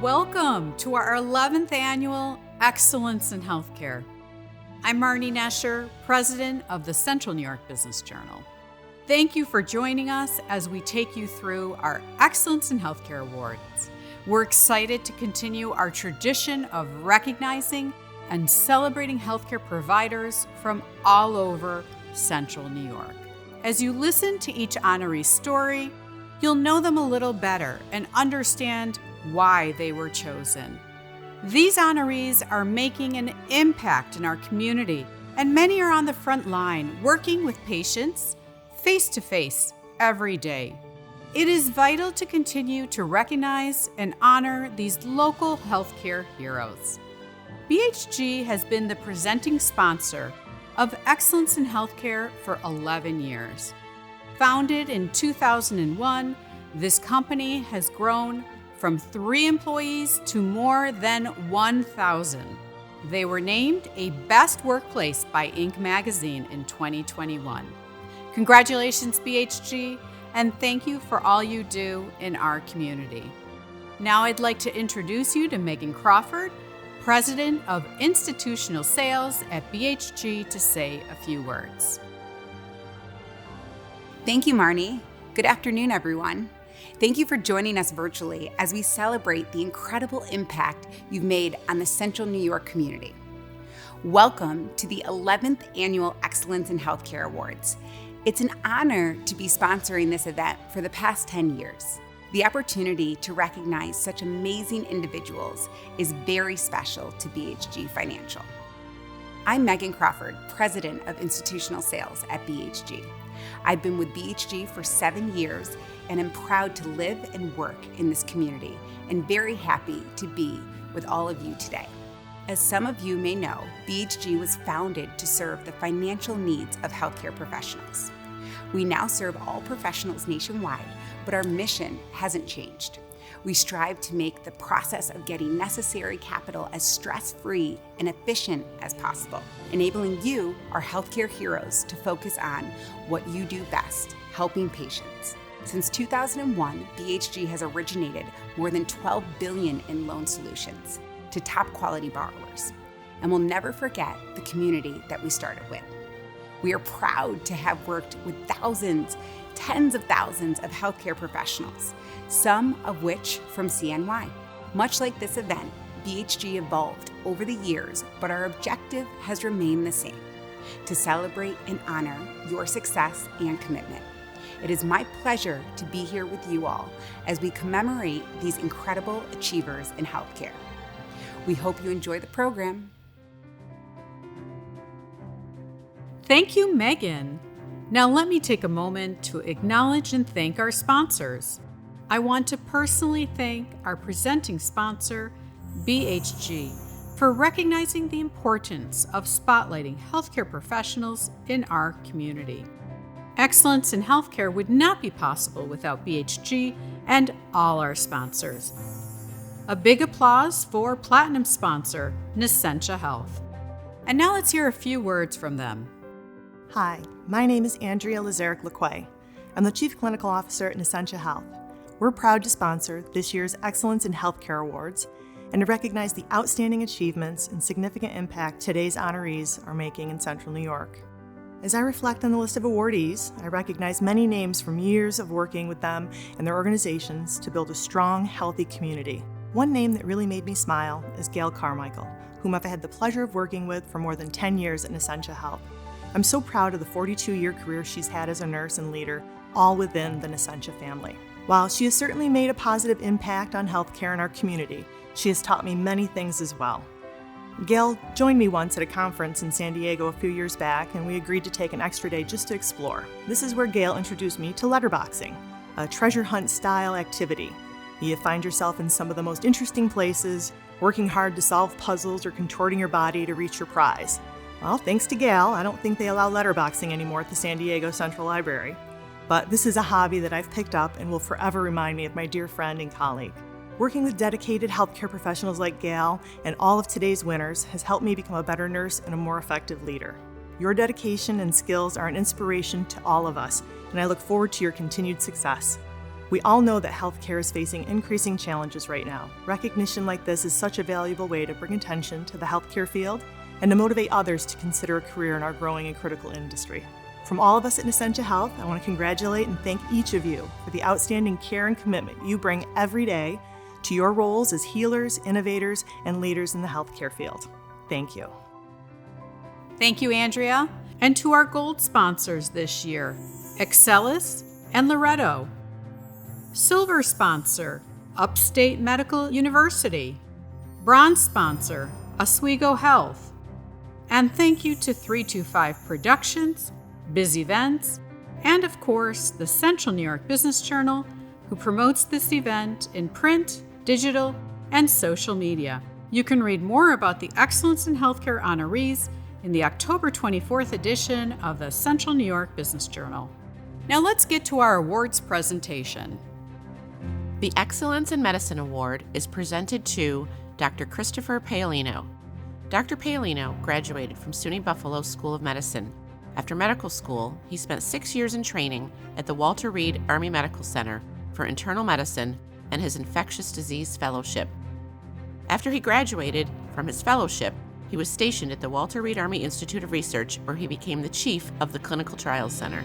Welcome to our 11th annual Excellence in Healthcare. I'm Marnie Nesher, president of the Central New York Business Journal. Thank you for joining us as we take you through our Excellence in Healthcare Awards. We're excited to continue our tradition of recognizing and celebrating healthcare providers from all over Central New York. As you listen to each honoree's story, you'll know them a little better and understand why they were chosen. These honorees are making an impact in our community, and many are on the front line working with patients face-to-face every day. It is vital to continue to recognize and honor these local healthcare heroes. BHG has been the presenting sponsor of Excellence in Healthcare for 11 years. Founded in 2001, this company has grown from 3 employees to more than 1,000. They were named a Best Workplace by Inc. magazine in 2021. Congratulations, BHG, and thank you for all you do in our community. Now I'd like to introduce you to Megan Crawford, President of Institutional Sales at BHG, to say a few words. Thank you, Marnie. Good afternoon, everyone. Thank you for joining us virtually as we celebrate the incredible impact you've made on the Central New York community. Welcome to the 11th Annual Excellence in Healthcare Awards. It's an honor to be sponsoring this event for the past 10 years. The opportunity to recognize such amazing individuals is very special to BHG Financial. I'm Megan Crawford, President of Institutional Sales at BHG. I've been with BHG for 7 years and am proud to live and work in this community and very happy to be with all of you today. As some of you may know, BHG was founded to serve the financial needs of healthcare professionals. We now serve all professionals nationwide, but our mission hasn't changed. We strive to make the process of getting necessary capital as stress-free and efficient as possible, enabling you, our healthcare heroes, to focus on what you do best, helping patients. Since 2001, BHG has originated more than $12 billion in loan solutions to top quality borrowers, and we'll never forget the community that we started with. We are proud to have worked with thousands, tens of thousands of healthcare professionals, some of which from CNY. Much like this event, BHG evolved over the years, but our objective has remained the same: to celebrate and honor your success and commitment. It is my pleasure to be here with you all as we commemorate these incredible achievers in healthcare. We hope you enjoy the program. Thank you, Megan. Now let me take a moment to acknowledge and thank our sponsors. I want to personally thank our presenting sponsor, BHG, for recognizing the importance of spotlighting healthcare professionals in our community. Excellence in healthcare would not be possible without BHG and all our sponsors. A big applause for Platinum sponsor, Nescentia Health. And now let's hear a few words from them. Hi, my name is Andrea Lazaric-Laquay. I'm the Chief Clinical Officer at Nescentia Health. We're proud to sponsor this year's Excellence in Healthcare Awards and to recognize the outstanding achievements and significant impact today's honorees are making in Central New York. As I reflect on the list of awardees, I recognize many names from years of working with them and their organizations to build a strong, healthy community. One name that really made me smile is Gail Carmichael, whom I've had the pleasure of working with for more than 10 years at Nescentia Health. I'm so proud of the 42-year career she's had as a nurse and leader, all within the Nescentia family. While she has certainly made a positive impact on healthcare in our community, she has taught me many things as well. Gail joined me once at a conference in San Diego a few years back, and we agreed to take an extra day just to explore. This is where Gail introduced me to letterboxing, a treasure hunt style activity. You find yourself in some of the most interesting places, working hard to solve puzzles or contorting your body to reach your prize. Well, thanks to Gail, I don't think they allow letterboxing anymore at the San Diego Central Library. But this is a hobby that I've picked up and will forever remind me of my dear friend and colleague. Working with dedicated healthcare professionals like Gail and all of today's winners has helped me become a better nurse and a more effective leader. Your dedication and skills are an inspiration to all of us, and I look forward to your continued success. We all know that healthcare is facing increasing challenges right now. Recognition like this is such a valuable way to bring attention to the healthcare field and to motivate others to consider a career in our growing and critical industry. From all of us at Essentia Health, I want to congratulate and thank each of you for the outstanding care and commitment you bring every day to your roles as healers, innovators, and leaders in the healthcare field. Thank you. Thank you, Andrea. And to our gold sponsors this year, Excellis and Loretto. Silver sponsor, Upstate Medical University. Bronze sponsor, Oswego Health. And thank you to 325 Productions, Biz Events, and of course, the Central New York Business Journal, who promotes this event in print, digital, and social media. You can read more about the Excellence in Healthcare honorees in the October 24th edition of the Central New York Business Journal. Now let's get to our awards presentation. The Excellence in Medicine Award is presented to Dr. Christopher Paolino. Dr. Paolino graduated from SUNY Buffalo School of Medicine. After medical school, he spent 6 years in training at the Walter Reed Army Medical Center for Internal Medicine and his Infectious Disease Fellowship. After he graduated from his fellowship, he was stationed at the Walter Reed Army Institute of Research, where he became the chief of the Clinical Trials Center,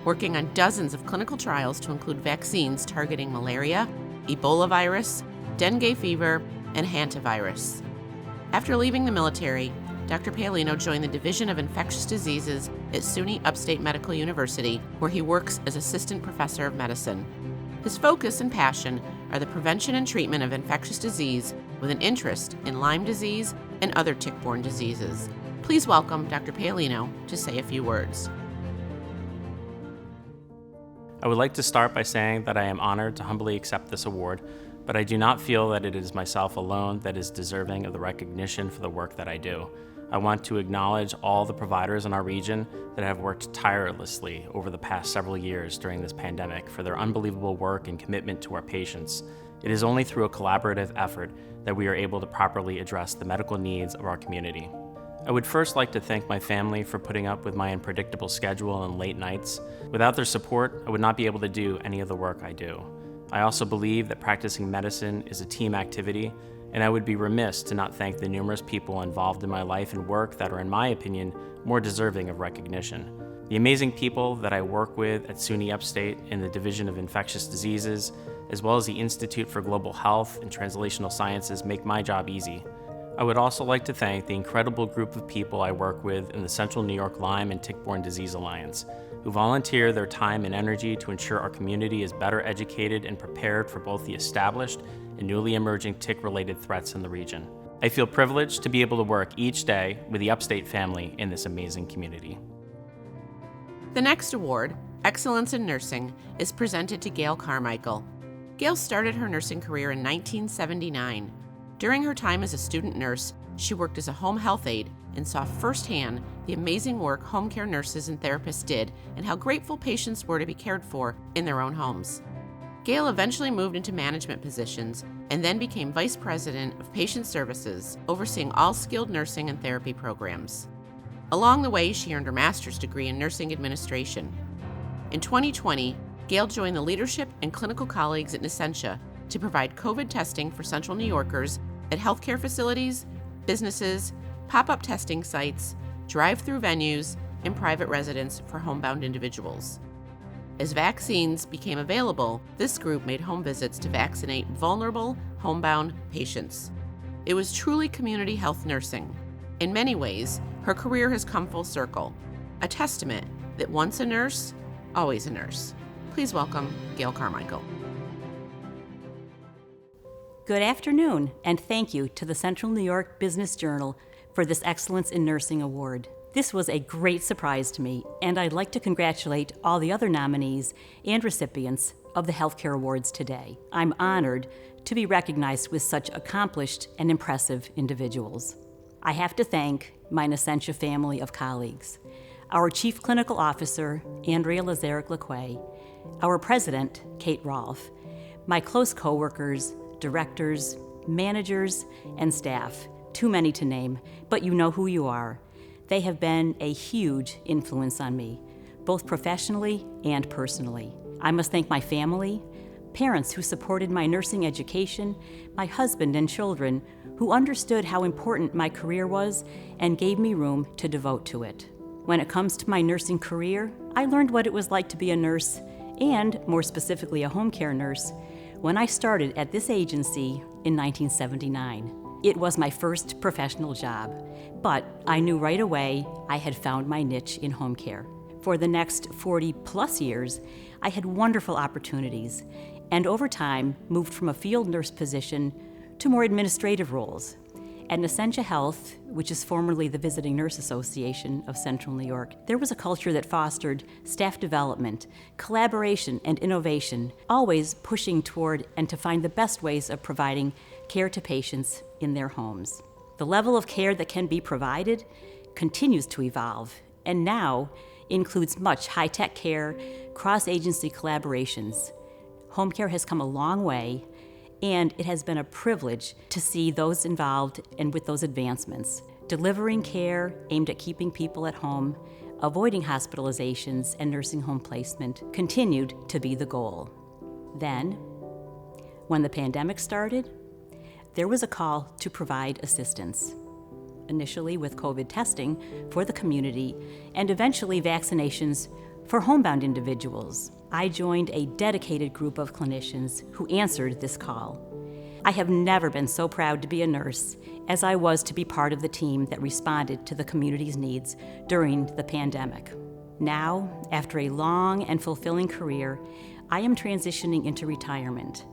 working on dozens of clinical trials to include vaccines targeting malaria, Ebola virus, dengue fever, and hantavirus. After leaving the military, Dr. Paolino joined the Division of Infectious Diseases at SUNY Upstate Medical University, where he works as Assistant Professor of Medicine. His focus and passion are the prevention and treatment of infectious disease with an interest in Lyme disease and other tick-borne diseases. Please welcome Dr. Paolino to say a few words. I would like to start by saying that I am honored to humbly accept this award, but I do not feel that it is myself alone that is deserving of the recognition for the work that I do. I want to acknowledge all the providers in our region that have worked tirelessly over the past several years during this pandemic for their unbelievable work and commitment to our patients. It is only through a collaborative effort that we are able to properly address the medical needs of our community. I would first like to thank my family for putting up with my unpredictable schedule and late nights. Without their support, I would not be able to do any of the work I do. I also believe that practicing medicine is a team activity, and I would be remiss to not thank the numerous people involved in my life and work that are, in my opinion, more deserving of recognition. The amazing people that I work with at SUNY Upstate in the Division of Infectious Diseases, as well as the Institute for Global Health and Translational Sciences, make my job easy. I would also like to thank the incredible group of people I work with in the Central New York Lyme and Tick-Borne Disease Alliance, who volunteer their time and energy to ensure our community is better educated and prepared for both the established and newly emerging tick-related threats in the region. I feel privileged to be able to work each day with the Upstate family in this amazing community. The next award, Excellence in Nursing, is presented to Gail Carmichael. Gail started her nursing career in 1979. During her time as a student nurse, she worked as a home health aide and saw firsthand the amazing work home care nurses and therapists did and how grateful patients were to be cared for in their own homes. Gail eventually moved into management positions and then became Vice President of Patient Services, overseeing all skilled nursing and therapy programs. Along the way, she earned her master's degree in nursing administration. In 2020, Gail joined the leadership and clinical colleagues at Essentia to provide COVID testing for Central New Yorkers at healthcare facilities, businesses, pop-up testing sites, drive-through venues, and private residence for homebound individuals. As vaccines became available, this group made home visits to vaccinate vulnerable, homebound patients. It was truly community health nursing. In many ways, her career has come full circle, a testament that once a nurse, always a nurse. Please welcome Gail Carmichael. Good afternoon, and thank you to the Central New York Business Journal for this Excellence in Nursing Award. This was a great surprise to me, and I'd like to congratulate all the other nominees and recipients of the Healthcare Awards today. I'm honored to be recognized with such accomplished and impressive individuals. I have to thank my Essentia family of colleagues, our Chief Clinical Officer, Andrea Lazarick-Laquay, our President, Kate Rolfe, my close coworkers, directors, managers, and staff, too many to name, but you know who you are. They have been a huge influence on me, both professionally and personally. I must thank my family, parents who supported my nursing education, my husband and children who understood how important my career was and gave me room to devote to it. When it comes to my nursing career, I learned what it was like to be a nurse, and more specifically a home care nurse, when I started at this agency in 1979. It was my first professional job, but I knew right away I had found my niche in home care. For the next 40 plus years, I had wonderful opportunities, and over time moved from a field nurse position to more administrative roles. At Essentia Health, which is formerly the Visiting Nurse Association of Central New York, there was a culture that fostered staff development, collaboration, and innovation, always pushing toward and to find the best ways of providing care to patients in their homes. The level of care that can be provided continues to evolve, and now includes much high-tech care, cross-agency collaborations. Home care has come a long way, and it has been a privilege to see those involved and with those advancements. Delivering care aimed at keeping people at home, avoiding hospitalizations and nursing home placement continued to be the goal. Then, when the pandemic started, there was a call to provide assistance. Initially with COVID testing for the community and eventually vaccinations for homebound individuals. I joined a dedicated group of clinicians who answered this call. I have never been so proud to be a nurse as I was to be part of the team that responded to the community's needs during the pandemic. Now, after a long and fulfilling career, I am transitioning into retirement.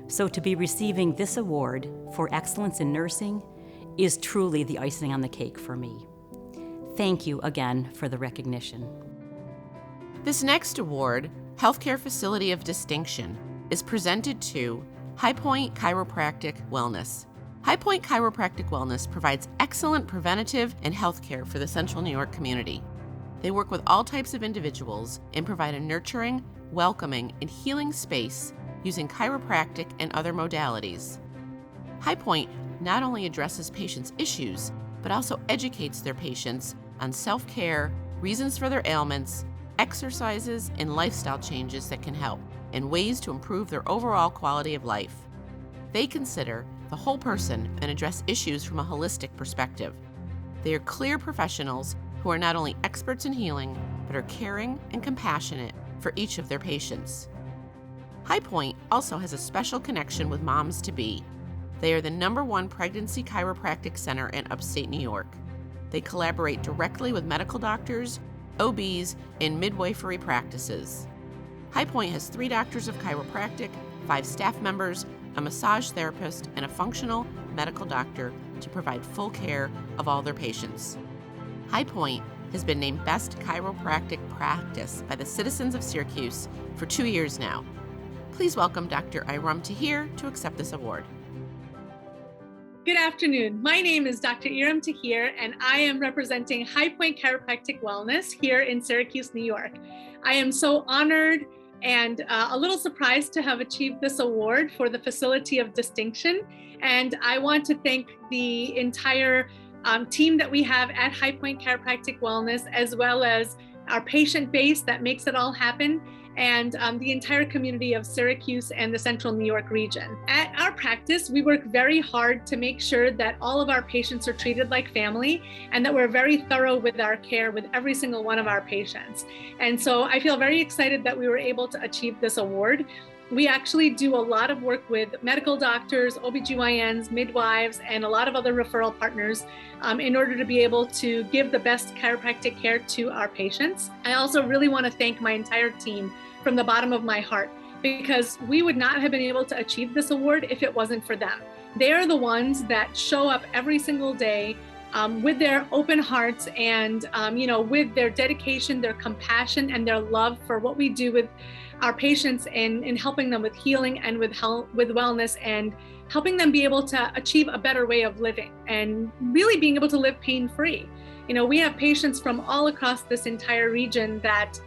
So to be receiving this award for excellence in nursing is truly the icing on the cake for me. Thank you again for the recognition. This next award, Healthcare Facility of Distinction, is presented to High Point Chiropractic Wellness. High Point Chiropractic Wellness provides excellent preventative and health care for the Central New York community. They work with all types of individuals and provide a nurturing, welcoming, and healing space using chiropractic and other modalities. High Point not only addresses patients' issues, but also educates their patients on self-care, reasons for their ailments, exercises, and lifestyle changes that can help, and ways to improve their overall quality of life. They consider the whole person and address issues from a holistic perspective. They are clear professionals who are not only experts in healing, but are caring and compassionate for each of their patients. High Point also has a special connection with moms-to-be. They are the #1 pregnancy chiropractic center in upstate New York. They collaborate directly with medical doctors, OBs, and midwifery practices. High Point has 3 doctors of chiropractic, 5 staff members, a massage therapist, and a functional medical doctor to provide full care of all their patients. High Point has been named Best Chiropractic Practice by the citizens of Syracuse for 2 years now. Please welcome Dr. Iram Tahir to accept this award. Good afternoon. My name is Dr. Iram Tahir, and I am representing High Point Chiropractic Wellness here in Syracuse, New York. I am so honored and a little surprised to have achieved this award for the Facility of Distinction. And I want to thank the entire team that we have at High Point Chiropractic Wellness, as well as our patient base that makes it all happen, and the entire community of Syracuse and the Central New York region. At our practice, we work very hard to make sure that all of our patients are treated like family and that we're very thorough with our care with every single one of our patients. And so I feel very excited that we were able to achieve this award. We actually do a lot of work with medical doctors, OBGYNs, midwives, and a lot of other referral partners in order to be able to give the best chiropractic care to our patients. I also really want to thank my entire team from the bottom of my heart, because we would not have been able to achieve this award if it wasn't for them. They are the ones that show up every single day with their open hearts and with their dedication, their compassion, and their love for what we do with our patients in helping them with healing and with wellness, and helping them be able to achieve a better way of living and really being able to live pain-free. We have patients from all across this entire region that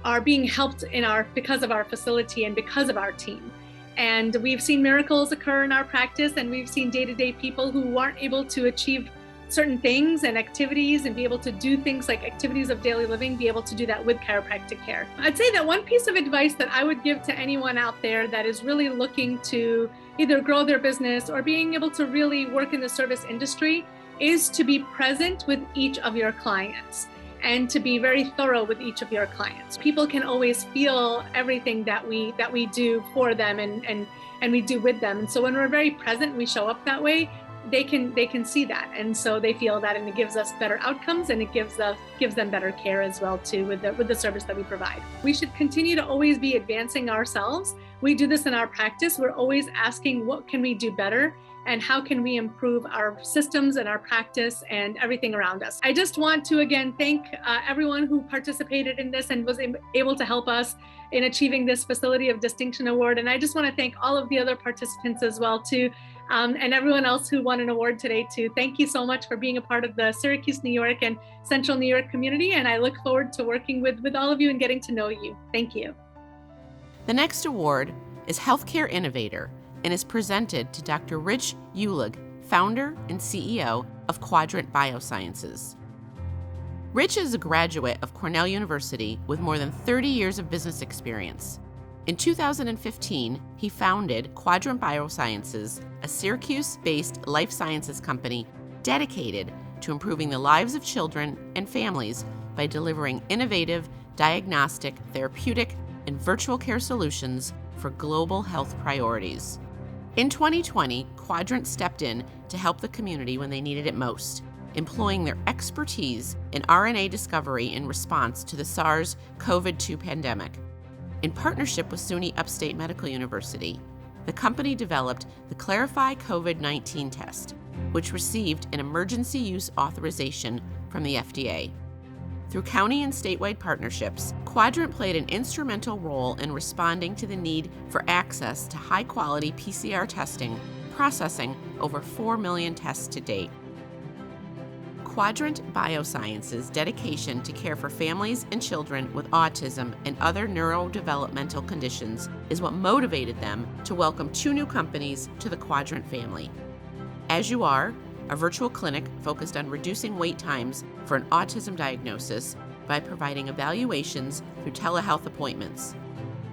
are being helped because of our facility and because of our team. And we've seen miracles occur in our practice, and we've seen day-to-day people who aren't able to achieve certain things and activities and be able to do things like activities of daily living, be able to do that with chiropractic care. I'd say that one piece of advice that I would give to anyone out there that is really looking to either grow their business or being able to really work in the service industry is to be present with each of your clients and to be very thorough with each of your clients. People can always feel everything that we do for them and we do with them. And so when we're very present, we show up that way, they can see that, and so they feel that, and it gives us better outcomes, and it gives them better care as well too with the service that we provide. We should continue to always be advancing ourselves. We do this in our practice. We're always asking, what can we do better, and how can we improve our systems and our practice and everything around us. I just want to again thank everyone who participated in this and was able to help us in achieving this Facility of Distinction Award. And I just want to thank all of the other participants as well too, and everyone else who won an award today too. Thank you so much for being a part of the Syracuse, New York and Central New York community. And I look forward to working with all of you and getting to know you. Thank you. The next award is Healthcare Innovator and is presented to Dr. Rich Uhlig, founder and CEO of Quadrant Biosciences. Rich is a graduate of Cornell University with more than 30 years of business experience. In 2015, he founded Quadrant Biosciences, a Syracuse-based life sciences company dedicated to improving the lives of children and families by delivering innovative diagnostic, therapeutic, and virtual care solutions for global health priorities. In 2020, Quadrant stepped in to help the community when they needed it most, employing their expertise in RNA discovery in response to the SARS-CoV-2 pandemic. In partnership with SUNY Upstate Medical University, the company developed the Clarify COVID-19 test, which received an emergency use authorization from the FDA. Through county and statewide partnerships, Quadrant played an instrumental role in responding to the need for access to high-quality PCR testing, processing over 4 million tests to date. Quadrant Biosciences' dedication to care for families and children with autism and other neurodevelopmental conditions is what motivated them to welcome 2 new companies to the Quadrant family. As You Are, a virtual clinic focused on reducing wait times for an autism diagnosis by providing evaluations through telehealth appointments.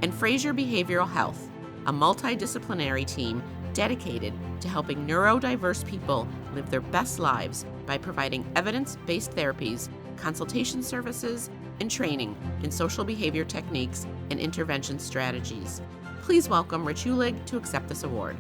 And Fraser Behavioral Health, a multidisciplinary team dedicated to helping neurodiverse people live their best lives by providing evidence-based therapies, consultation services, and training in social behavior techniques and intervention strategies. Please welcome Rich Uhlig to accept this award.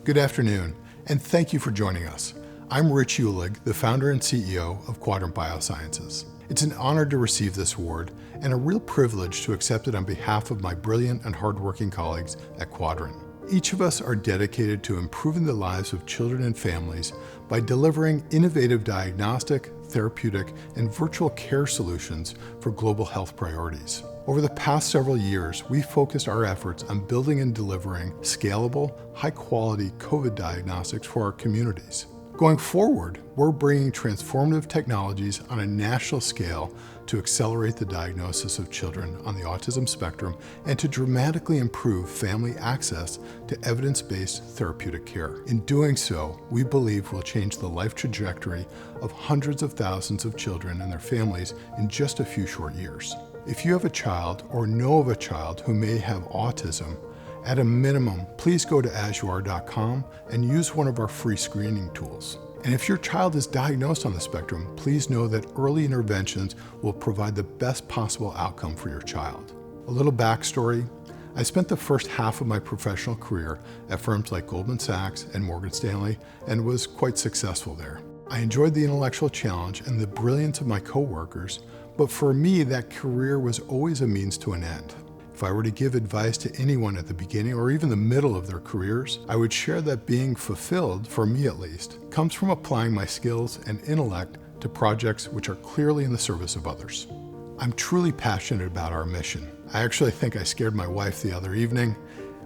Good afternoon, and thank you for joining us. I'm Rich Uhlig, the founder and CEO of Quadrant Biosciences. It's an honor to receive this award and a real privilege to accept it on behalf of my brilliant and hardworking colleagues at Quadrant. Each of us are dedicated to improving the lives of children and families by delivering innovative diagnostic, therapeutic, and virtual care solutions for global health priorities. Over the past several years, we've focused our efforts on building and delivering scalable, high-quality COVID diagnostics for our communities. Going forward, we're bringing transformative technologies on a national scale to accelerate the diagnosis of children on the autism spectrum and to dramatically improve family access to evidence-based therapeutic care. In doing so, we believe we'll change the life trajectory of hundreds of thousands of children and their families in just a few short years. If you have a child or know of a child who may have autism, at a minimum, please go to asyouare.com and use one of our free screening tools. And if your child is diagnosed on the spectrum, please know that early interventions will provide the best possible outcome for your child. A little backstory: I spent the first half of my professional career at firms like Goldman Sachs and Morgan Stanley and was quite successful there. I enjoyed the intellectual challenge and the brilliance of my coworkers, but for me, that career was always a means to an end. If I were to give advice to anyone at the beginning or even the middle of their careers, I would share that being fulfilled, for me at least, comes from applying my skills and intellect to projects which are clearly in the service of others. I'm truly passionate about our mission. I actually think I scared my wife the other evening.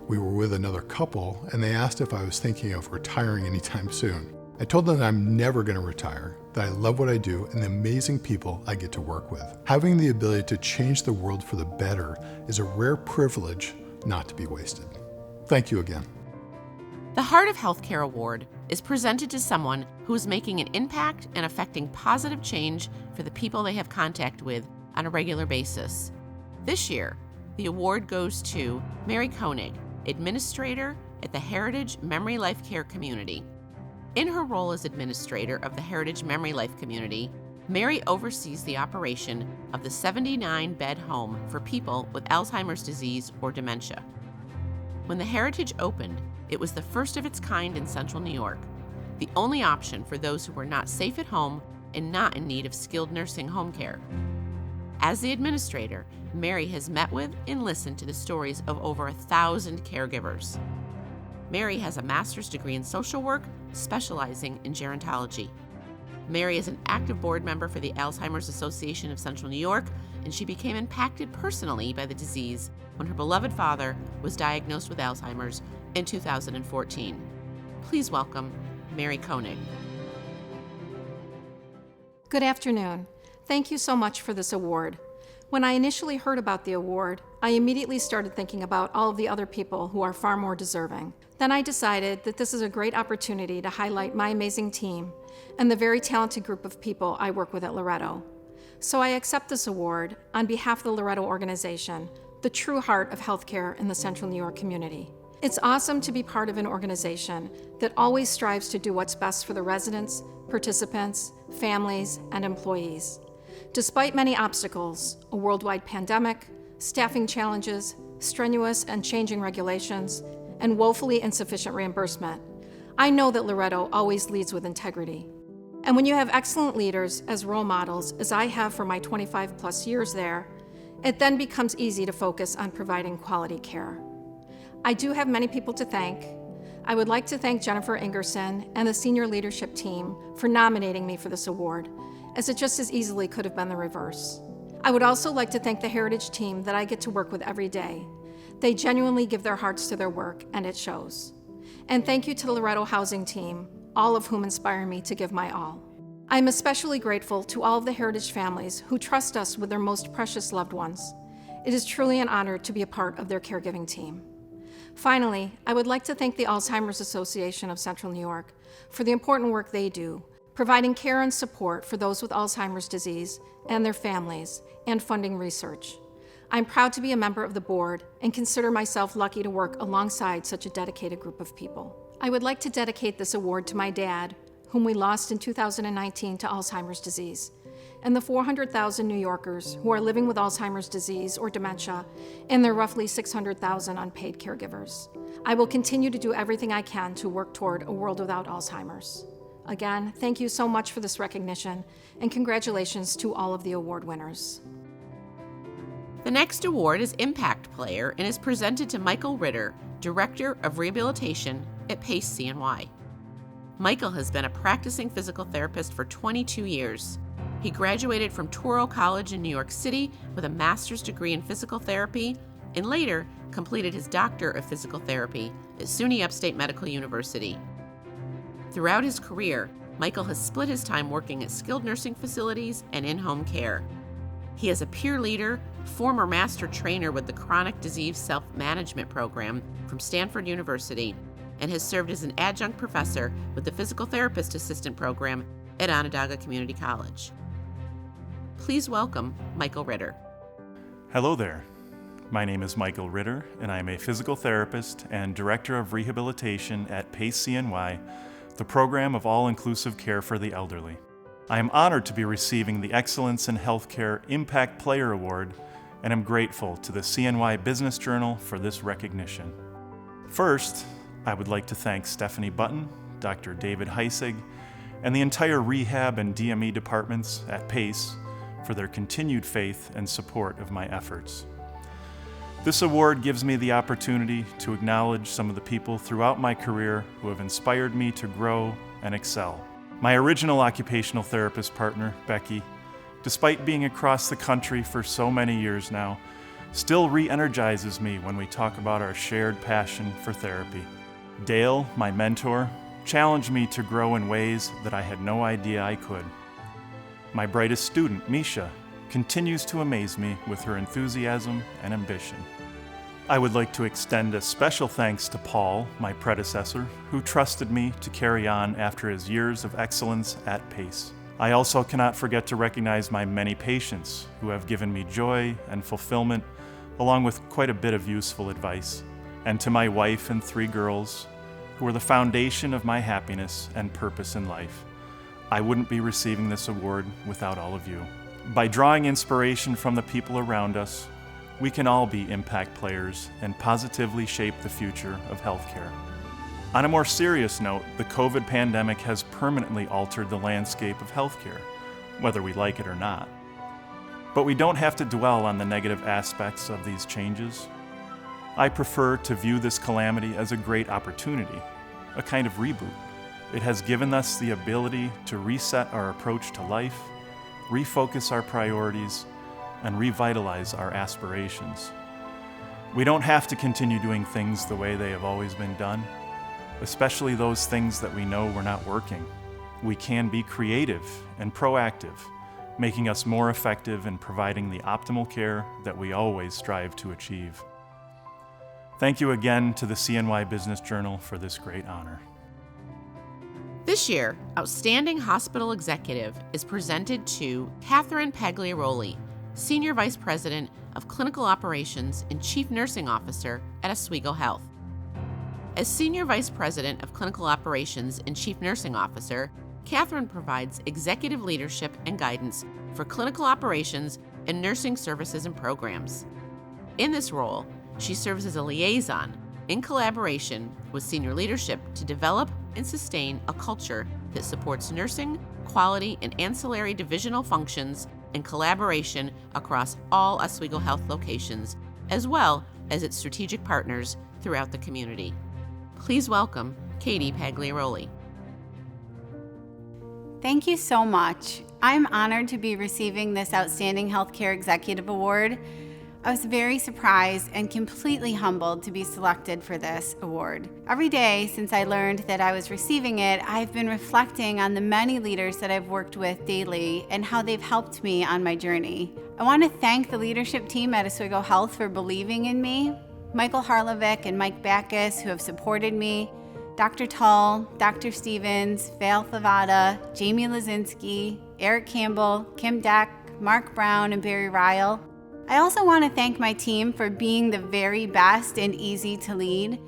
We were with another couple and they asked if I was thinking of retiring anytime soon. I told them that I'm never going to retire, that I love what I do and the amazing people I get to work with. Having the ability to change the world for the better is a rare privilege not to be wasted. Thank you again. The Heart of Healthcare Award is presented to someone who is making an impact and affecting positive change for the people they have contact with on a regular basis. This year, the award goes to Mary Koenig, Administrator at the Heritage Memory Life Care Community. In her role as Administrator of the Heritage Memory Life Community, Mary oversees the operation of the 79-bed home for people with Alzheimer's disease or dementia. When the Heritage opened, it was the first of its kind in Central New York, the only option for those who were not safe at home and not in need of skilled nursing home care. As the administrator, Mary has met with and listened to the stories of over 1,000 caregivers. Mary has a master's degree in social work, specializing in gerontology. Mary is an active board member for the Alzheimer's Association of Central New York, and she became impacted personally by the disease when her beloved father was diagnosed with Alzheimer's in 2014. Please welcome Mary Koenig. Good afternoon. Thank you so much for this award. When I initially heard about the award, I immediately started thinking about all of the other people who are far more deserving. Then I decided that this is a great opportunity to highlight my amazing team and the very talented group of people I work with at Loretto. So I accept this award on behalf of the Loretto organization, the true heart of healthcare in the Central New York community. It's awesome to be part of an organization that always strives to do what's best for the residents, participants, families, and employees. Despite many obstacles, a worldwide pandemic, staffing challenges, strenuous and changing regulations, and woefully insufficient reimbursement, I know that Loretto always leads with integrity. And when you have excellent leaders as role models, as I have for my 25+ years there, it then becomes easy to focus on providing quality care. I do have many people to thank. I would like to thank Jennifer Ingerson and the senior leadership team for nominating me for this award, as it just as easily could have been the reverse. I would also like to thank the Heritage team that I get to work with every day. They genuinely give their hearts to their work, and it shows. And thank you to the Loretto Housing team, all of whom inspire me to give my all. I am especially grateful to all of the Heritage families who trust us with their most precious loved ones. It is truly an honor to be a part of their caregiving team. Finally, I would like to thank the Alzheimer's Association of Central New York for the important work they do, providing care and support for those with Alzheimer's disease and their families, and funding research. I'm proud to be a member of the board and consider myself lucky to work alongside such a dedicated group of people. I would like to dedicate this award to my dad, whom we lost in 2019 to Alzheimer's disease, and the 400,000 New Yorkers who are living with Alzheimer's disease or dementia, and their roughly 600,000 unpaid caregivers. I will continue to do everything I can to work toward a world without Alzheimer's. Again, thank you so much for this recognition, and congratulations to all of the award winners. The next award is Impact Player and is presented to Michael Ritter, Director of Rehabilitation at PACE CNY. Michael has been a practicing physical therapist for 22 years. He graduated from Touro College in New York City with a master's degree in physical therapy and later completed his Doctor of Physical Therapy at SUNY Upstate Medical University. Throughout his career, Michael has split his time working at skilled nursing facilities and in-home care. He is a peer leader, former master trainer with the Chronic Disease Self-Management Program from Stanford University, and has served as an adjunct professor with the Physical Therapist Assistant Program at Onondaga Community College. Please welcome Michael Ritter. Hello there. My name is Michael Ritter, and I am a physical therapist and Director of Rehabilitation at PACE CNY, the program of all-inclusive care for the elderly. I am honored to be receiving the Excellence in Healthcare Impact Player Award, and am grateful to the CNY Business Journal for this recognition. First, I would like to thank Stephanie Button, Dr. David Heisig, and the entire rehab and DME departments at PACE for their continued faith and support of my efforts. This award gives me the opportunity to acknowledge some of the people throughout my career who have inspired me to grow and excel. My original occupational therapist partner, Becky, despite being across the country for so many years now, still re-energizes me when we talk about our shared passion for therapy. Dale, my mentor, challenged me to grow in ways that I had no idea I could. My brightest student, Misha, continues to amaze me with her enthusiasm and ambition. I would like to extend a special thanks to Paul, my predecessor, who trusted me to carry on after his years of excellence at PACE. I also cannot forget to recognize my many patients who have given me joy and fulfillment, along with quite a bit of useful advice. And to my wife and 3 girls, who are the foundation of my happiness and purpose in life. I wouldn't be receiving this award without all of you. By drawing inspiration from the people around us, we can all be impact players and positively shape the future of healthcare. On a more serious note, the COVID pandemic has permanently altered the landscape of healthcare, whether we like it or not. But we don't have to dwell on the negative aspects of these changes. I prefer to view this calamity as a great opportunity, a kind of reboot. It has given us the ability to reset our approach to life, refocus our priorities, and revitalize our aspirations. We don't have to continue doing things the way they have always been done, especially those things that we know were not working. We can be creative and proactive, making us more effective in providing the optimal care that we always strive to achieve. Thank you again to the CNY Business Journal for this great honor. This year, Outstanding Hospital Executive is presented to Catherine Pagliaroli, Senior Vice President of Clinical Operations and Chief Nursing Officer at Oswego Health. As Senior Vice President of Clinical Operations and Chief Nursing Officer, Catherine provides executive leadership and guidance for clinical operations and nursing services and programs. In this role, she serves as a liaison in collaboration with senior leadership to develop and sustain a culture that supports nursing, quality, and ancillary divisional functions and collaboration across all Oswego Health locations, as well as its strategic partners throughout the community. Please welcome Katie Pagliaroli. Thank you so much. I'm honored to be receiving this Outstanding Healthcare Executive Award. I was very surprised and completely humbled to be selected for this award. Every day since I learned that I was receiving it, I've been reflecting on the many leaders that I've worked with daily and how they've helped me on my journey. I want to thank the leadership team at Oswego Health for believing in me, Michael Harlovic and Mike Backus, who have supported me, Dr. Tull, Dr. Stevens, Val Favada, Jamie Lazinski, Eric Campbell, Kim Deck, Mark Brown, and Barry Ryle. I also want to thank my team for being the very best and easy to lead.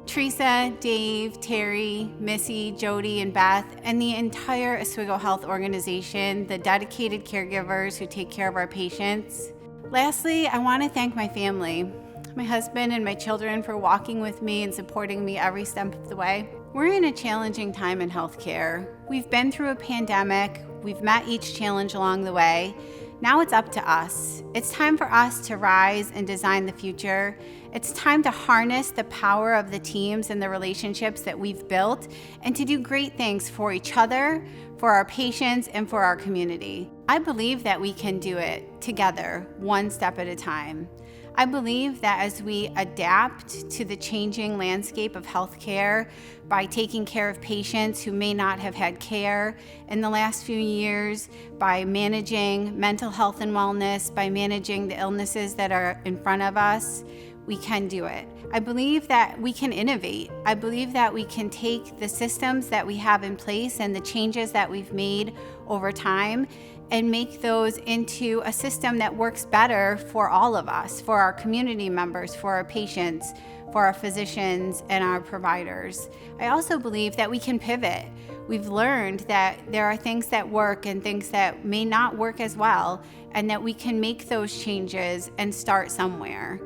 Teresa, Dave, Terry, Missy, Jody, and Beth, and the entire Oswego Health organization, the dedicated caregivers who take care of our patients. Lastly, I want to thank my family, my husband and my children, for walking with me and supporting me every step of the way. We're in a challenging time in healthcare. We've been through a pandemic. We've met each challenge along the way. Now it's up to us. It's time for us to rise and design the future. It's time to harness the power of the teams and the relationships that we've built and to do great things for each other, for our patients, and for our community. I believe that we can do it together, one step at a time. I believe that as we adapt to the changing landscape of healthcare by taking care of patients who may not have had care in the last few years, by managing mental health and wellness, by managing the illnesses that are in front of us, we can do it. I believe that we can innovate. I believe that we can take the systems that we have in place and the changes that we've made over time and make those into a system that works better for all of us, for our community members, for our patients, for our physicians, and our providers. I also believe that we can pivot. We've learned that there are things that work and things that may not work as well, and that we can make those changes and start somewhere.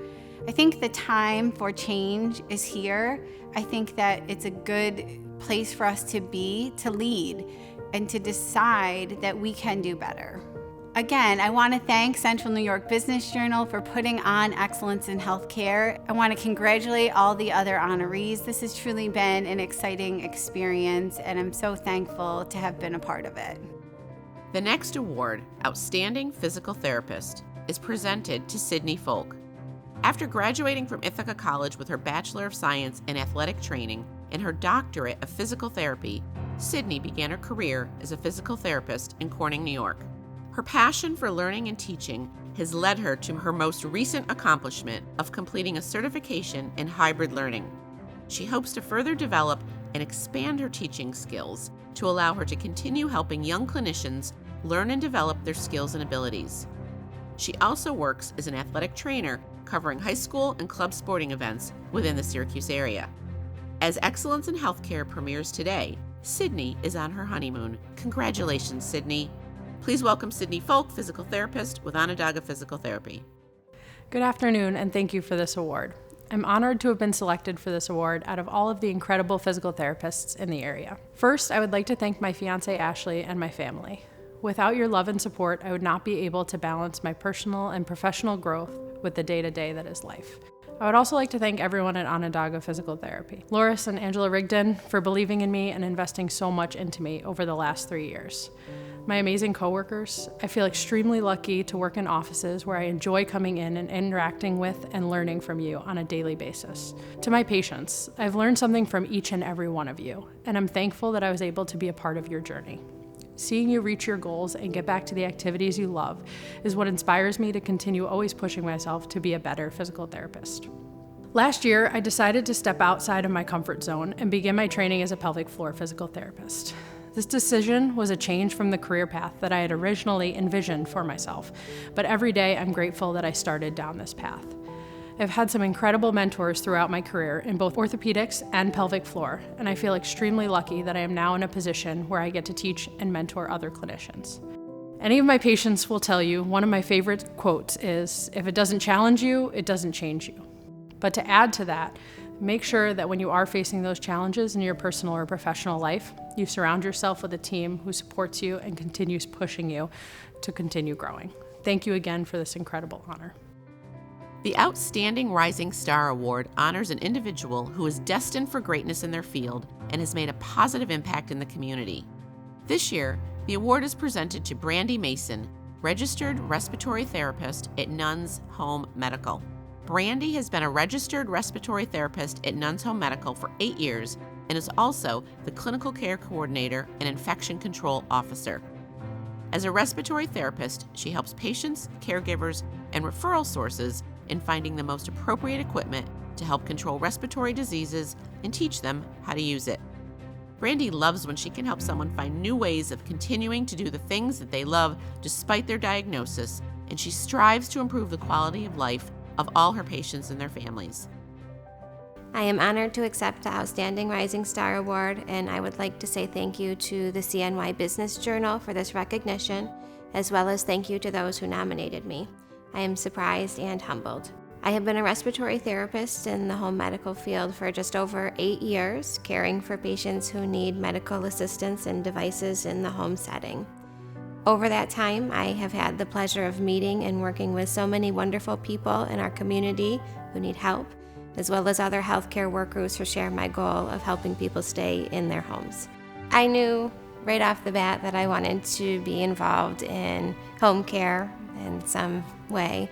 I think the time for change is here. I think that it's a good place for us to be, to lead, and to decide that we can do better. Again, I want to thank Central New York Business Journal for putting on Excellence in Healthcare. I want to congratulate all the other honorees. This has truly been an exciting experience, and I'm so thankful to have been a part of it. The next award, Outstanding Physical Therapist, is presented to Sydney Folk. After graduating from Ithaca College with her Bachelor of Science in Athletic Training and her Doctorate of Physical Therapy, Sydney began her career as a physical therapist in Corning, New York. Her passion for learning and teaching has led her to her most recent accomplishment of completing a certification in hybrid learning. She hopes to further develop and expand her teaching skills to allow her to continue helping young clinicians learn and develop their skills and abilities. She also works as an athletic trainer covering high school and club sporting events within the Syracuse area. As Excellence in Healthcare premieres today, Sydney is on her honeymoon. Congratulations, Sydney. Please welcome Sydney Folk, physical therapist with Onondaga Physical Therapy. Good afternoon, and thank you for this award. I'm honored to have been selected for this award out of all of the incredible physical therapists in the area. First, I would like to thank my fiance Ashley and my family. Without your love and support, I would not be able to balance my personal and professional growth with the day-to-day that is life. I would also like to thank everyone at Onondaga Physical Therapy, Loris and Angela Rigdon, for believing in me and investing so much into me over the last 3 years. My amazing coworkers, I feel extremely lucky to work in offices where I enjoy coming in and interacting with and learning from you on a daily basis. To my patients, I've learned something from each and every one of you, and I'm thankful that I was able to be a part of your journey. Seeing you reach your goals and get back to the activities you love is what inspires me to continue always pushing myself to be a better physical therapist. Last year, I decided to step outside of my comfort zone and begin my training as a pelvic floor physical therapist. This decision was a change from the career path that I had originally envisioned for myself, but every day I'm grateful that I started down this path. I've had some incredible mentors throughout my career in both orthopedics and pelvic floor, and I feel extremely lucky that I am now in a position where I get to teach and mentor other clinicians. Any of my patients will tell you one of my favorite quotes is, "If it doesn't challenge you, it doesn't change you." But to add to that, make sure that when you are facing those challenges in your personal or professional life, you surround yourself with a team who supports you and continues pushing you to continue growing. Thank you again for this incredible honor. The Outstanding Rising Star Award honors an individual who is destined for greatness in their field and has made a positive impact in the community. This year, the award is presented to Brandy Mason, registered respiratory therapist at Nuns Home Medical. Brandy has been a registered respiratory therapist at Nuns Home Medical for 8 years and is also the clinical care coordinator and infection control officer. As a respiratory therapist, she helps patients, caregivers, and referral sources in finding the most appropriate equipment to help control respiratory diseases and teach them how to use it. Brandy loves when she can help someone find new ways of continuing to do the things that they love despite their diagnosis, and she strives to improve the quality of life of all her patients and their families. I am honored to accept the Outstanding Rising Star Award, and I would like to say thank you to the CNY Business Journal for this recognition, as well as thank you to those who nominated me. I am surprised and humbled. I have been a respiratory therapist in the home medical field for just over 8 years, caring for patients who need medical assistance and devices in the home setting. Over that time, I have had the pleasure of meeting and working with so many wonderful people in our community who need help, as well as other healthcare workers who share my goal of helping people stay in their homes. I knew right off the bat that I wanted to be involved in home care in some way.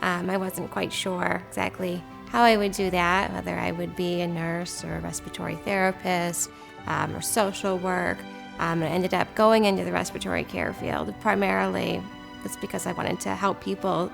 I wasn't quite sure exactly how I would do that, whether I would be a nurse or a respiratory therapist or social work. I ended up going into the respiratory care field. Primarily, it's because I wanted to help people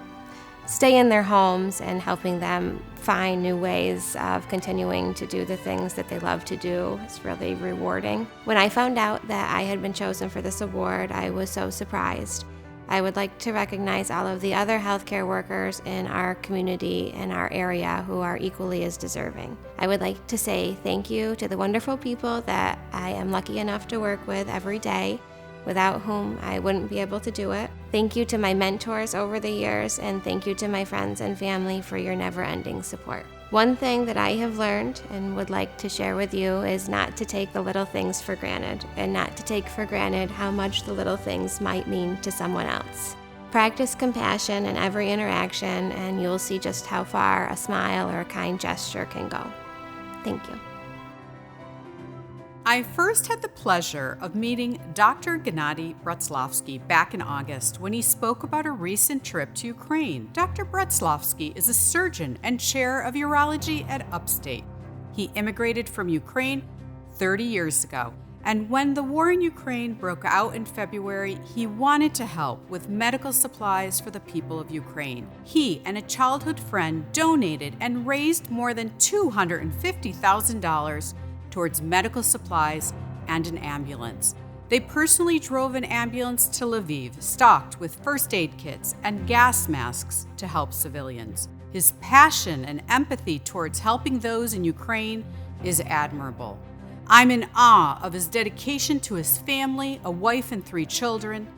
stay in their homes and helping them find new ways of continuing to do the things that they love to do. It's really rewarding. When I found out that I had been chosen for this award, I was so surprised. I would like to recognize all of the other healthcare workers in our community and our area who are equally as deserving. I would like to say thank you to the wonderful people that I am lucky enough to work with every day, without whom I wouldn't be able to do it. Thank you to my mentors over the years, and thank you to my friends and family for your never-ending support. One thing that I have learned and would like to share with you is not to take the little things for granted, and not to take for granted how much the little things might mean to someone else. Practice compassion in every interaction, and you'll see just how far a smile or a kind gesture can go. Thank you. I first had the pleasure of meeting Dr. Gennady Bretslovsky back in August when he spoke about a recent trip to Ukraine. Dr. Bretslovsky is a surgeon and chair of urology at Upstate. He immigrated from Ukraine 30 years ago And when the war in Ukraine broke out in February, he wanted to help with medical supplies for the people of Ukraine. He and a childhood friend donated and raised more than $250,000 towards medical supplies and an ambulance. They personally drove an ambulance to Lviv, stocked with first aid kits and gas masks to help civilians. His passion and empathy towards helping those in Ukraine is admirable. I'm in awe of his dedication to his family, a wife and 3 children,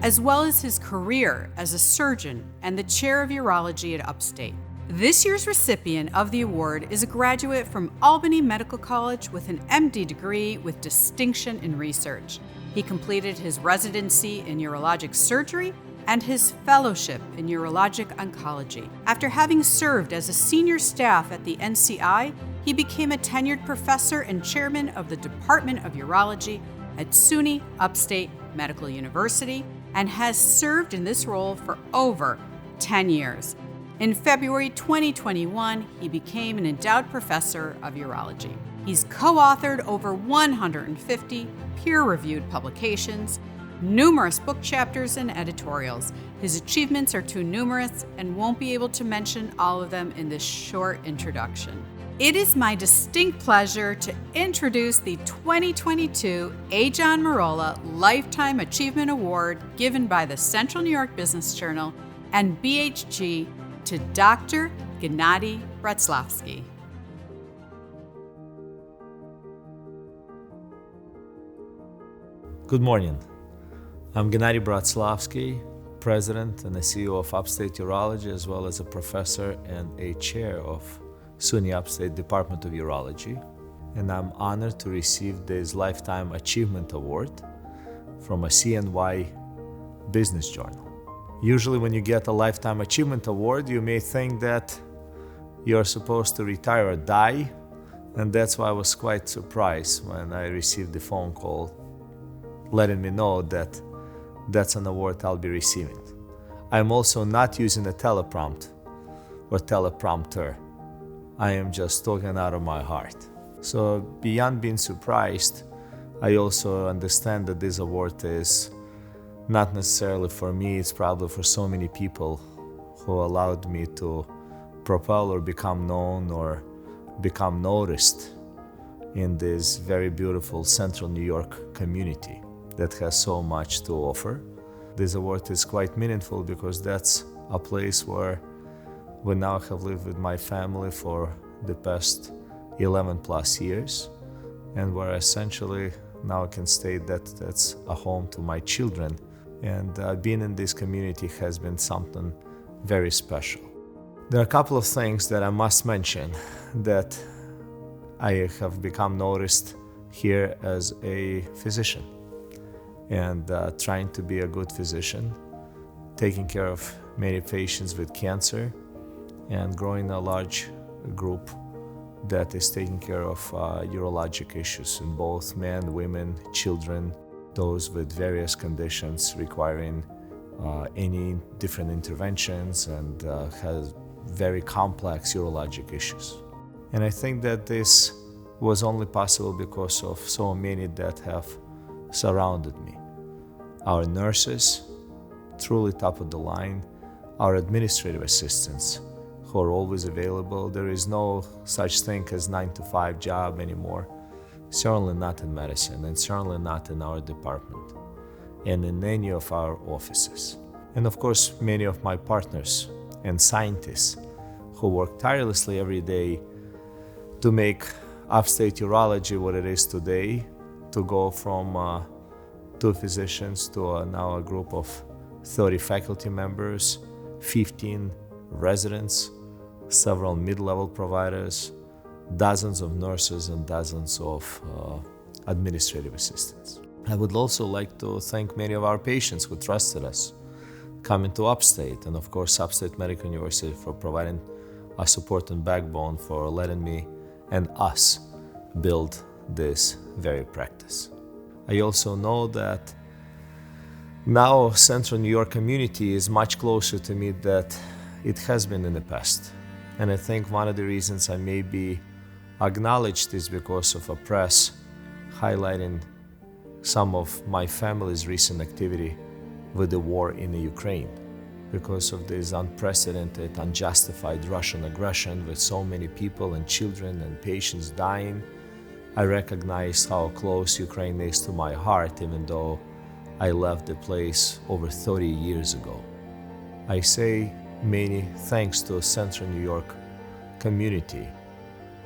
as well as his career as a surgeon and the chair of urology at Upstate. This year's recipient of the award is a graduate from Albany Medical College with an MD degree with distinction in research. He completed his residency in urologic surgery and his fellowship in urologic oncology. After having served as a senior staff at the NCI, he became a tenured professor and chairman of the Department of Urology at SUNY Upstate Medical University and has served in this role for over 10 years. In February 2021, he became an endowed professor of urology. He's co-authored over 150 peer-reviewed publications, numerous book chapters and editorials. His achievements are too numerous and won't be able to mention all of them in this short introduction. It is my distinct pleasure to introduce the 2022 A. John Merola Lifetime Achievement Award given by the Central New York Business Journal and BHG to Dr. Gennady Bratslavsky. Good morning. I'm Gennady Bratslavsky, President and the CEO of Upstate Urology, as well as a professor and a chair of SUNY Upstate Department of Urology. And I'm honored to receive this Lifetime Achievement Award from a CNY Business Journal. Usually when you get a Lifetime Achievement Award, you may think that you're supposed to retire or die. And that's why I was quite surprised when I received the phone call letting me know that that's an award I'll be receiving. I'm also not using a teleprompt or teleprompter. I am just talking out of my heart. So beyond being surprised, I also understand that this award is not necessarily for me, it's probably for so many people who allowed me to propel or become known or become noticed in this very beautiful Central New York community that has so much to offer. This award is quite meaningful because that's a place where we now have lived with my family for the past 11 plus years, and where essentially now I can state that that's a home to my children. And being in this community has been something very special. There are a couple of things that I must mention that I have become noticed here as a physician and trying to be a good physician, taking care of many patients with cancer and growing a large group that is taking care of urologic issues in both men, women, children, those with various conditions requiring any different interventions and has very complex urologic issues. And I think that this was only possible because of so many that have surrounded me. Our nurses, truly top of the line, our administrative assistants who are always available. There is no such thing as 9-to-5 job anymore. Certainly not in medicine, and certainly not in our department, and in any of our offices. And of course, many of my partners and scientists who work tirelessly every day to make Upstate Urology what it is today, to go from 2 physicians to now a group of 30 faculty members, 15 residents, several mid-level providers, dozens of nurses and dozens of administrative assistants. I would also like to thank many of our patients who trusted us coming to Upstate, and of course Upstate Medical University for providing a support and backbone for letting me and us build this very practice. I also know that now Central New York community is much closer to me than it has been in the past. And I think one of the reasons I may be acknowledged is because of a press highlighting some of my family's recent activity with the war in the Ukraine. Because of this unprecedented, unjustified Russian aggression with so many people and children and patients dying, I recognize how close Ukraine is to my heart, even though I left the place over 30 years ago. I say many thanks to Central New York community,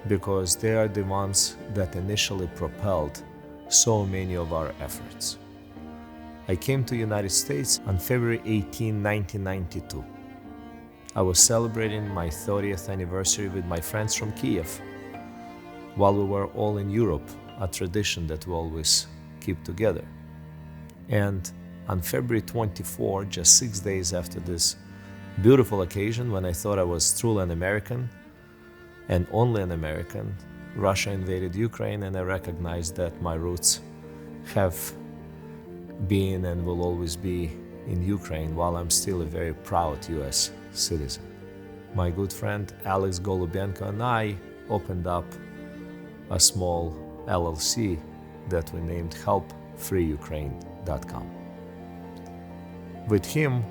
because they are the ones that initially propelled so many of our efforts. I came to the United States on February 18, 1992. I was celebrating my 30th anniversary with my friends from Kiev, while we were all in Europe, a tradition that we always keep together. And on February 24, just 6 days after this beautiful occasion, when I thought I was truly an American, and only an American, Russia invaded Ukraine, and I recognized that my roots have been and will always be in Ukraine, while I'm still a very proud US citizen. My good friend Alex Golubenko and I opened up a small LLC that we named helpfreeukraine.com. With him,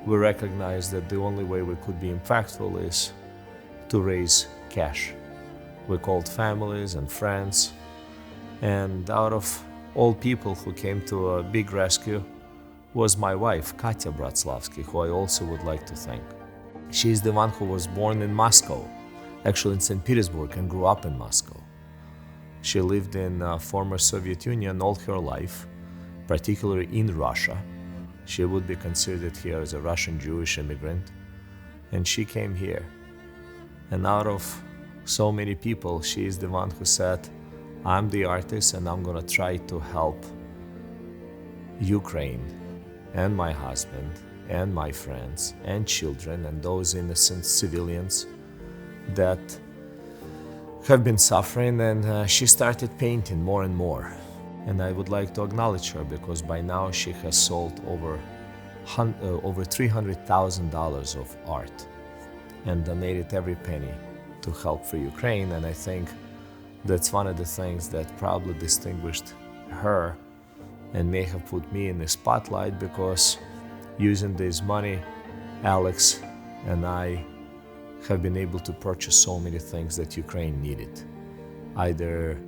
we recognized that the only way we could be impactful is to raise cash. We called families and friends, and out of all people who came to a big rescue was my wife, Katya Bratslavsky, who I also would like to thank. She's the one who was born in Moscow, actually in St. Petersburg, and grew up in Moscow. She lived in former Soviet Union all her life, particularly in Russia. She would be considered here as a Russian Jewish immigrant, and she came here. And out of so many people, she is the one who said, I'm the artist and I'm gonna try to help Ukraine and my husband and my friends and children and those innocent civilians that have been suffering. And she started painting more and more. And I would like to acknowledge her, because by now she has sold over $300,000 of art and donated every penny to Help for Ukraine. And I think that's one of the things that probably distinguished her and may have put me in the spotlight, because using this money, Alex and I have been able to purchase so many things that Ukraine needed, either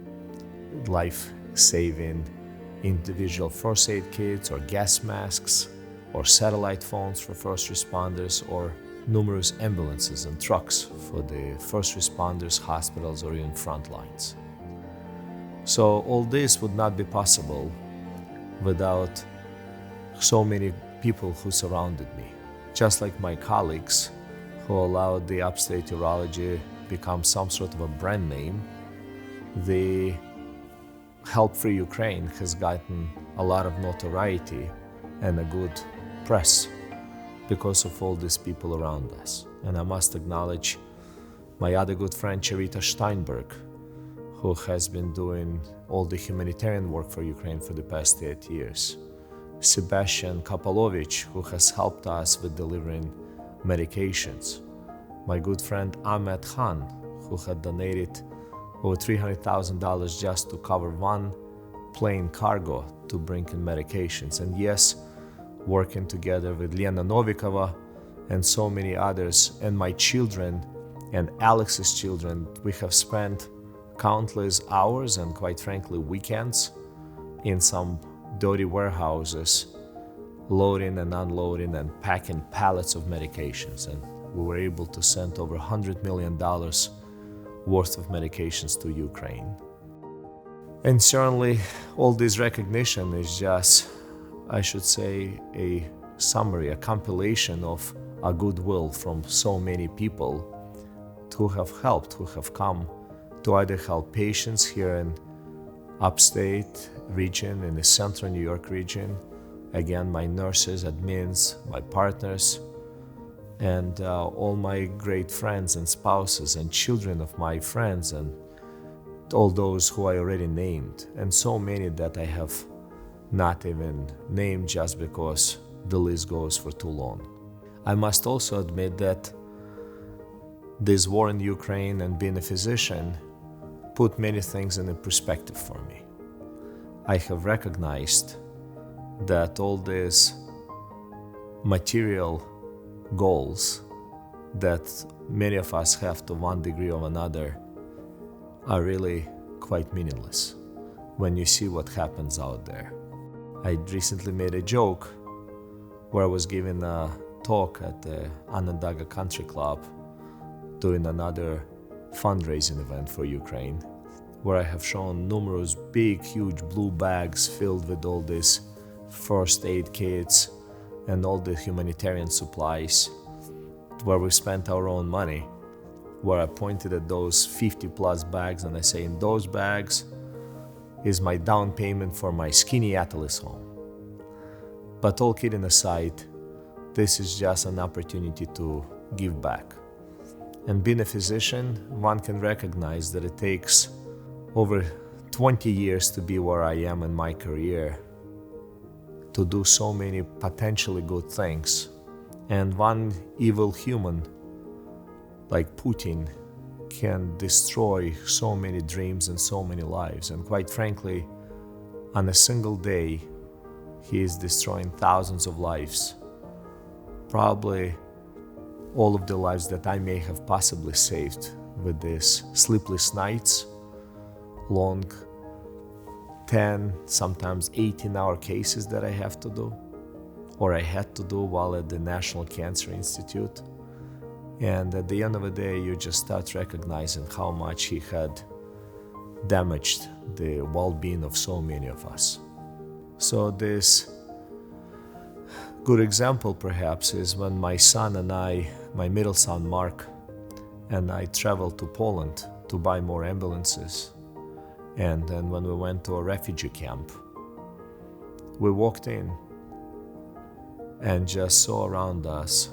life-saving individual first aid kits or gas masks or satellite phones for first responders or numerous ambulances and trucks for the first responders, hospitals, or even front lines. So all this would not be possible without so many people who surrounded me, just like my colleagues who allowed the Upstate Urology become some sort of a brand name. The Help for Ukraine has gotten a lot of notoriety and a good press because of all these people around us. And I must acknowledge my other good friend Charita Steinberg, who has been doing all the humanitarian work for Ukraine for the past 8 years. Sebastian Kapalovich, who has helped us with delivering medications. My good friend Ahmed Khan, who had donated over $300,000 just to cover one plane cargo to bring in medications. And yes, working together with Lena Novikova and so many others, and my children and Alex's children, we have spent countless hours and quite frankly weekends in some dirty warehouses, loading and unloading and packing pallets of medications. And we were able to send over $100 million worth of medications to Ukraine. And certainly all this recognition is just, I should say, a summary, a compilation of a goodwill from so many people who have helped, who have come to either help patients here in upstate region, in the central New York region. Again, my nurses, admins, my partners, and all my great friends and spouses and children of my friends, and all those who I already named, and so many that I have not even named just because the list goes for too long. I must also admit that this war in Ukraine and being a physician put many things in perspective for me. I have recognized that all these material goals that many of us have to one degree or another are really quite meaningless when you see what happens out there. I recently made a joke where I was giving a talk at the Onondaga Country Club doing another fundraising event for Ukraine, where I have shown numerous big, huge blue bags filled with all these first aid kits and all the humanitarian supplies, where we spent our own money, where I pointed at those 50 plus bags and I say, in those bags is my down payment for my skinny Atlas home. But all kidding aside, this is just an opportunity to give back. And being a physician, one can recognize that it takes over 20 years to be where I am in my career, to do so many potentially good things. And one evil human like Putin can destroy so many dreams and so many lives. And quite frankly, on a single day, he is destroying thousands of lives. Probably all of the lives that I may have possibly saved with these sleepless nights, long 10, sometimes 18-hour cases that I have to do, or I had to do while at the National Cancer Institute. And at the end of the day, you just start recognizing how much he had damaged the well-being of so many of us. So this good example perhaps is when my son and I, my middle son Mark, and I traveled to Poland to buy more ambulances. And then when we went to a refugee camp, we walked in and just saw around us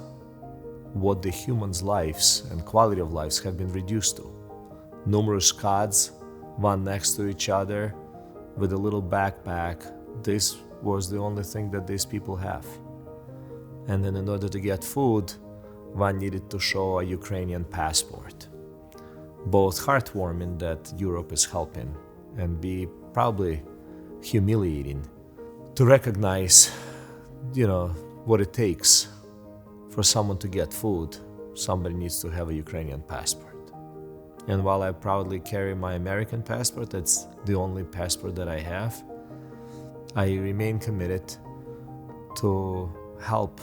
what the humans' lives and quality of lives have been reduced to. Numerous cots, one next to each other, with a little backpack. This was the only thing that these people have. And then in order to get food, one needed to show a Ukrainian passport. Both heartwarming that Europe is helping and be probably humiliating to recognize, what it takes for someone to get food. Somebody needs to have a Ukrainian passport. And while I proudly carry my American passport, that's the only passport that I have, I remain committed to help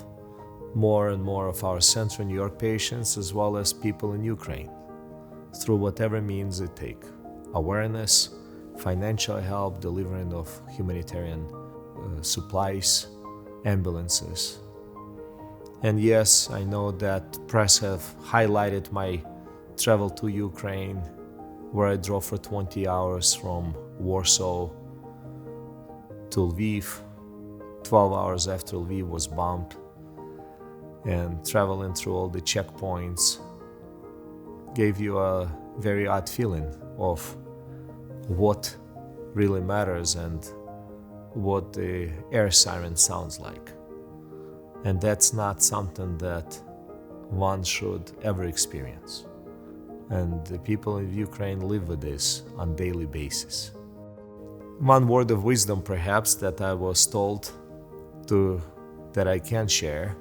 more and more of our Central New York patients as well as people in Ukraine through whatever means it takes. Awareness, financial help, delivering of humanitarian supplies, ambulances. And yes, I know that press have highlighted my travel to Ukraine, where I drove for 20 hours from Warsaw to Lviv, 12 hours after Lviv was bombed, and traveling through all the checkpoints gave you a very odd feeling of what really matters and what the air siren sounds like. And that's not something that one should ever experience. And the people of Ukraine live with this on a daily basis. One word of wisdom perhaps that I was told that I can share,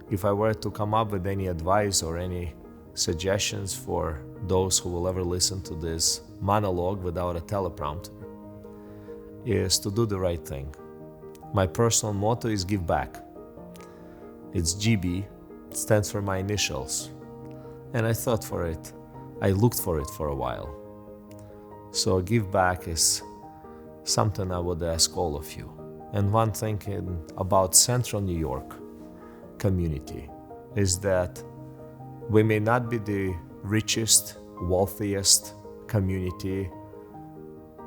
if I were to come up with any advice or any suggestions for those who will ever listen to this monologue without a teleprompter, is to do the right thing. My personal motto is give back. It's GB, it stands for my initials. And I thought for it, I looked for it for a while. So give back is something I would ask all of you. And one thing about Central New York community is that we may not be the richest, wealthiest community,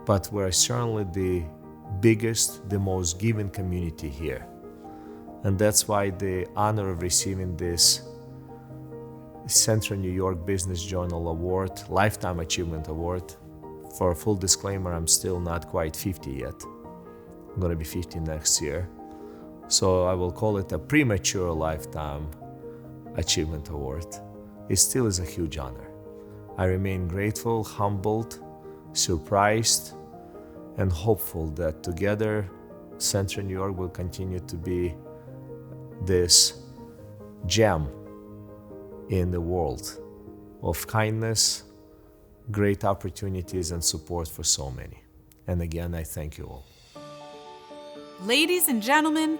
but we're certainly the biggest, the most giving community here. And that's why the honor of receiving this Central New York Business Journal Award, Lifetime Achievement Award. For a full disclaimer, I'm still not quite 50 yet. I'm gonna be 50 next year. So I will call it a premature Lifetime Achievement Award. It still is a huge honor. I remain grateful, humbled, surprised, and hopeful that together Central New York will continue to be this gem in the world of kindness, great opportunities, and support for so many. And again, I thank you all. Ladies and gentlemen,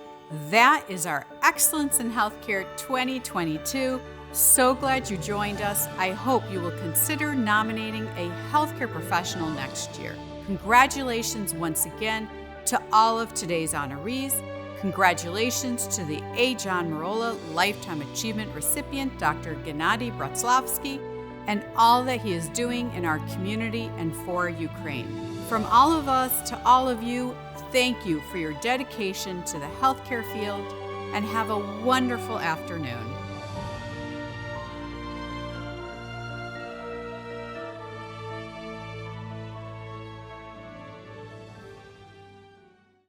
that is our Excellence in Healthcare 2022. So glad you joined us. I hope you will consider nominating a healthcare professional next year. Congratulations once again to all of today's honorees. Congratulations to the A. John Marola Lifetime Achievement recipient, Dr. Gennady Bratslavsky, and all that he is doing in our community and for Ukraine. From all of us to all of you, thank you for your dedication to the healthcare field, and have a wonderful afternoon.